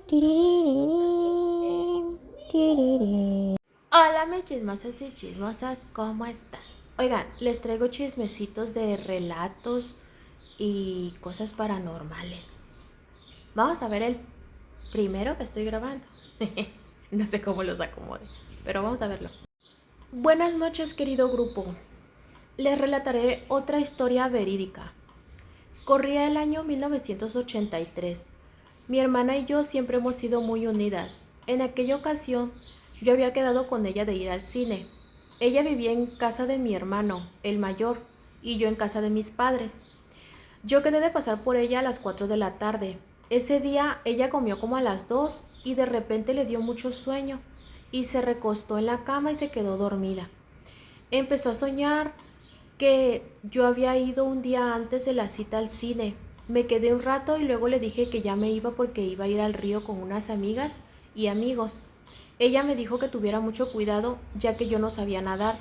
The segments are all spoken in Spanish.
Tiririrín, tiririrín. Hola, mis chismosas y chismosas, ¿cómo están? Oigan, les traigo chismecitos de relatos y cosas paranormales. Vamos a ver el primero que estoy grabando. No sé cómo los acomode, pero vamos a verlo. Buenas noches, querido grupo. Les relataré otra historia verídica. Corría el año 1983. Mi hermana y yo siempre hemos sido muy unidas. En aquella ocasión, yo había quedado con ella de ir al cine. Ella vivía en casa de mi hermano, el mayor, y yo en casa de mis padres. Yo quedé de pasar por ella a las 4 de la tarde. Ese día ella comió como a las 2 y de repente le dio mucho sueño y se recostó en la cama y se quedó dormida. Empezó a soñar que yo había ido un día antes de la cita al cine. Me quedé un rato y luego le dije que ya me iba porque iba a ir al río con unas amigas y amigos. Ella me dijo que tuviera mucho cuidado ya que yo no sabía nadar.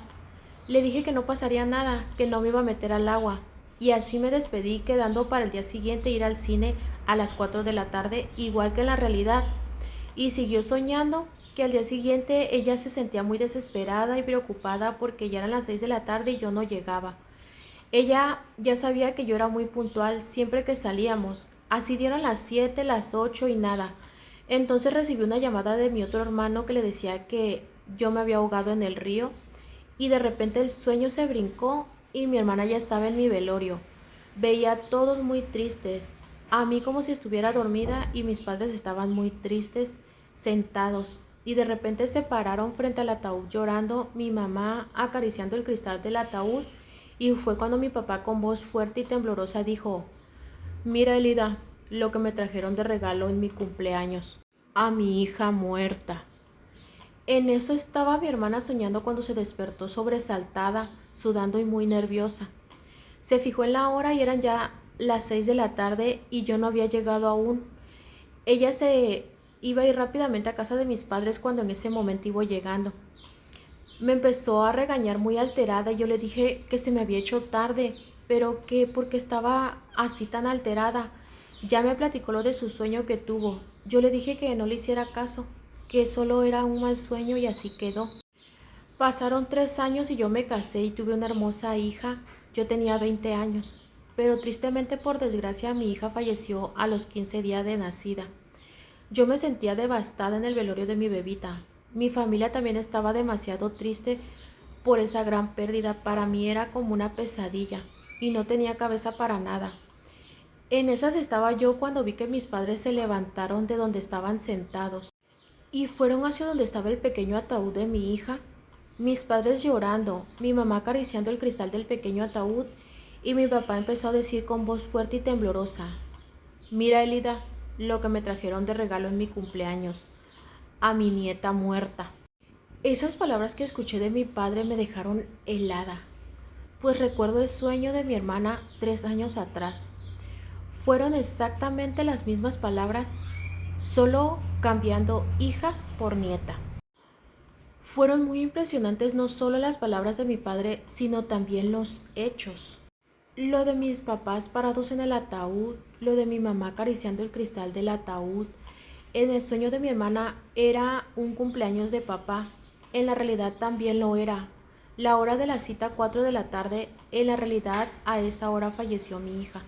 Le dije que no pasaría nada, que no me iba a meter al agua. Y así me despedí quedando para el día siguiente ir al cine a las 4 de la tarde, igual que en la realidad. Y siguió soñando que al día siguiente ella se sentía muy desesperada y preocupada porque ya eran las 6 de la tarde y yo no llegaba. Ella ya sabía que yo era muy puntual siempre que salíamos. Así dieron las 7, las 8 y nada. Entonces recibí una llamada de mi otro hermano que le decía que yo me había ahogado en el río y de repente el sueño se brincó y mi hermana ya estaba en mi velorio. Veía a todos muy tristes, a mí como si estuviera dormida y mis padres estaban muy tristes, sentados. Y de repente se pararon frente al ataúd llorando, mi mamá acariciando el cristal del ataúd y fue cuando mi papá con voz fuerte y temblorosa dijo: Mira, Elida, lo que me trajeron de regalo en mi cumpleaños, a mi hija muerta. En eso estaba mi hermana soñando cuando se despertó sobresaltada, sudando y muy nerviosa. Se fijó en la hora y eran ya las 6 de la tarde y yo no había llegado aún. Ella se iba a ir rápidamente a casa de mis padres cuando en ese momento iba llegando. Me empezó a regañar muy alterada y yo le dije que se me había hecho tarde, pero que porque estaba así tan alterada. Ya me platicó lo de su sueño que tuvo. Yo le dije que no le hiciera caso, que solo era un mal sueño y así quedó. Pasaron 3 años y yo me casé y tuve una hermosa hija. Yo tenía 20 años, pero tristemente por desgracia mi hija falleció a los 15 días de nacida. Yo me sentía devastada en el velorio de mi bebita. Mi familia también estaba demasiado triste por esa gran pérdida. Para mí era como una pesadilla y no tenía cabeza para nada. En esas estaba yo cuando vi que mis padres se levantaron de donde estaban sentados y fueron hacia donde estaba el pequeño ataúd de mi hija. Mis padres llorando, mi mamá acariciando el cristal del pequeño ataúd y mi papá empezó a decir con voz fuerte y temblorosa: Mira, Elida, lo que me trajeron de regalo en mi cumpleaños, a mi nieta muerta. Esas palabras que escuché de mi padre me dejaron helada, pues recuerdo el sueño de mi hermana 3 años atrás. Fueron exactamente las mismas palabras, solo cambiando hija por nieta. Fueron muy impresionantes no solo las palabras de mi padre, sino también los hechos. Lo de mis papás parados en el ataúd, lo de mi mamá acariciando el cristal del ataúd. En el sueño de mi hermana era un cumpleaños de papá. En la realidad también lo era. La hora de la cita 4 de la tarde, en la realidad a esa hora falleció mi hija.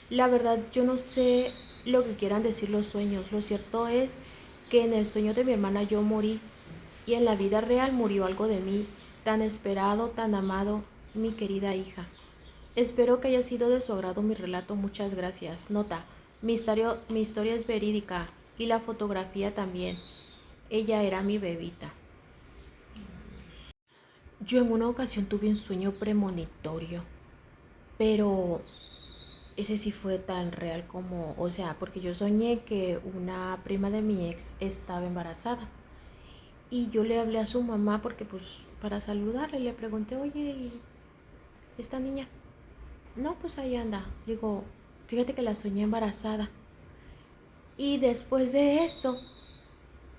La verdad yo no sé lo que quieran decir los sueños. Lo cierto es que en el sueño de mi hermana yo morí y en la vida real murió algo de mí, tan esperado, tan amado, mi querida hija. Espero que haya sido de su agrado mi relato. Muchas gracias. Nota: mi historia es verídica y la fotografía también. Ella era mi bebita. Yo en una ocasión tuve un sueño premonitorio, pero ese sí fue tan real como, o sea, porque yo soñé que una prima de mi ex estaba embarazada y yo le hablé a su mamá porque pues para saludarle le pregunté: oye, ¿y esta niña? No, pues ahí anda. Digo, fíjate que la soñé embarazada. Y después de eso,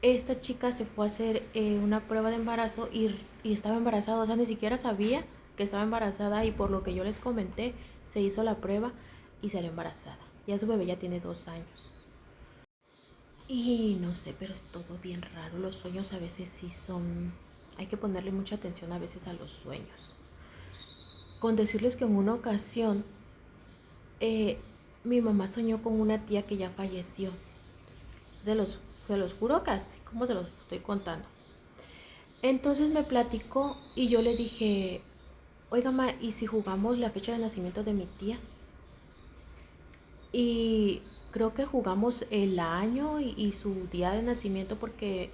esta chica se fue a hacer una prueba de embarazo y estaba embarazada. O sea, ni siquiera sabía que estaba embarazada y por lo que yo les comenté, se hizo la prueba y salió embarazada. Ya su bebé ya tiene 2 años. Y no sé, pero es todo bien raro. Los sueños a veces sí son... Hay que ponerle mucha atención a veces a los sueños. Con decirles que en una ocasión eh, mi mamá soñó con una tía que ya falleció. Se los, se los juro casi, como se los estoy contando. Entonces me platicó y yo le dije, oiga, ma, ¿y si jugamos la fecha de nacimiento de mi tía? Y creo que jugamos el año y su día de nacimiento porque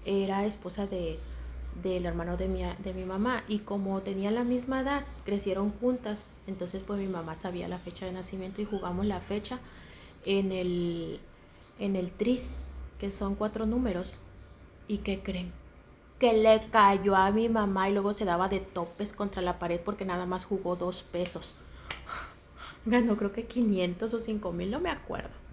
era esposa del hermano de mi mamá. Y como tenían la misma edad, crecieron juntas. Entonces pues mi mamá sabía la fecha de nacimiento y jugamos la fecha en el tris, que son 4 números. ¿Y qué creen? Que le cayó a mi mamá y luego se daba de topes contra la pared porque nada más jugó 2 pesos. Ganó creo que 500 o 5,000, no me acuerdo.